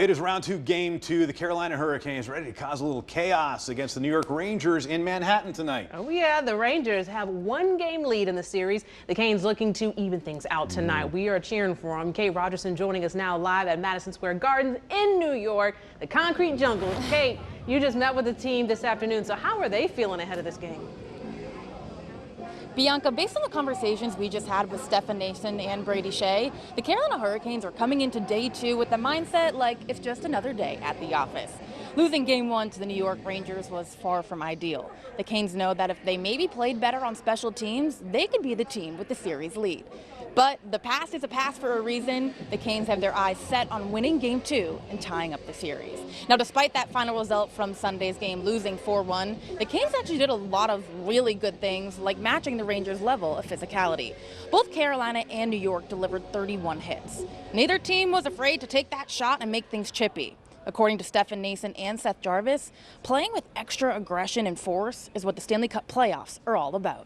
It is round two, game two. The Carolina Hurricanes ready to cause a little chaos against the New York Rangers in Manhattan tonight. Oh yeah, the Rangers have one game lead in the series. The Canes looking to even things out tonight. We are cheering for them. Kate Rogerson joining us now live at Madison Square Gardens in New York, the concrete jungle. Kate, you just met with the team this afternoon, so how are they feeling ahead of this game? Bianca, based on the conversations we just had with Stefan Noesen and Brady Skjei, the Carolina Hurricanes are coming into day two with the mindset like it's just another day at the office. Losing game one to the New York Rangers was far from ideal. The Canes know that if they maybe played better on special teams, they could be the team with the series lead. But the past is a past for a reason. The Canes have their eyes set on winning game two and tying up the series. Now, despite that final result from Sunday's game, losing 4-1, the Canes actually did a lot of really good things, like matching the Rangers' level of physicality. Both Carolina and New York delivered 31 hits. Neither team was afraid to take that shot and make things chippy. According to Stefan Noesen and Seth Jarvis, playing with extra aggression and force is what the Stanley Cup playoffs are all about.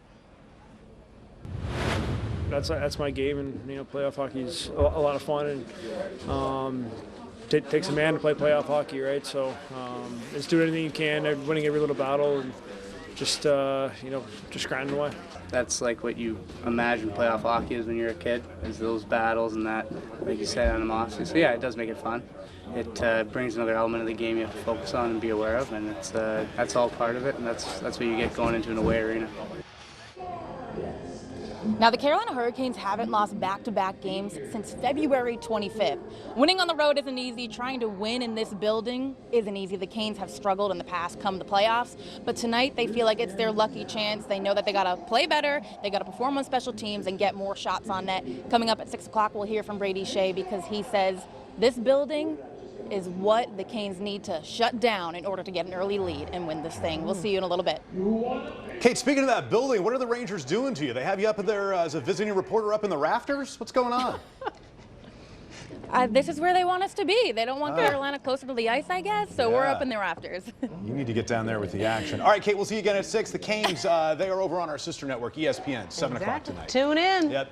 That's my game, and playoff hockey is a lot of fun, and it takes a man to play playoff hockey, right? So just do everything you can, winning every little battle, and just grinding away. That's like what you imagine playoff hockey is when you're a kid, is those battles and that, like you said, animosity. So yeah, it does make it fun. It brings another element of the game you have to focus on and be aware of, and that's all part of it, and that's what you get going into an away arena. Now, the Carolina Hurricanes haven't lost back-to-back games since February 25th. Winning on the road isn't easy. Trying to win in this building isn't easy. The Canes have struggled in the past come the playoffs, but tonight they feel like it's their lucky chance. They know that they got to play better, they got to perform on special teams and get more shots on net. Coming up at 6 o'clock, we'll hear from Brady Skjei because he says this building is what the Canes need to shut down in order to get an early lead and win this thing. We'll see you in a little bit. Kate, speaking of that building, what are the Rangers doing to you? They have you up there as a visiting reporter up in the rafters? What's going on? This is where they want us to be. They don't want Carolina closer to the ice, I guess, so we're up in the rafters. You need to get down there with the action. All right, Kate, we'll see you again at 6. The Canes, they are over on our sister network, ESPN, 7 o'clock tonight. Tune in. Yep.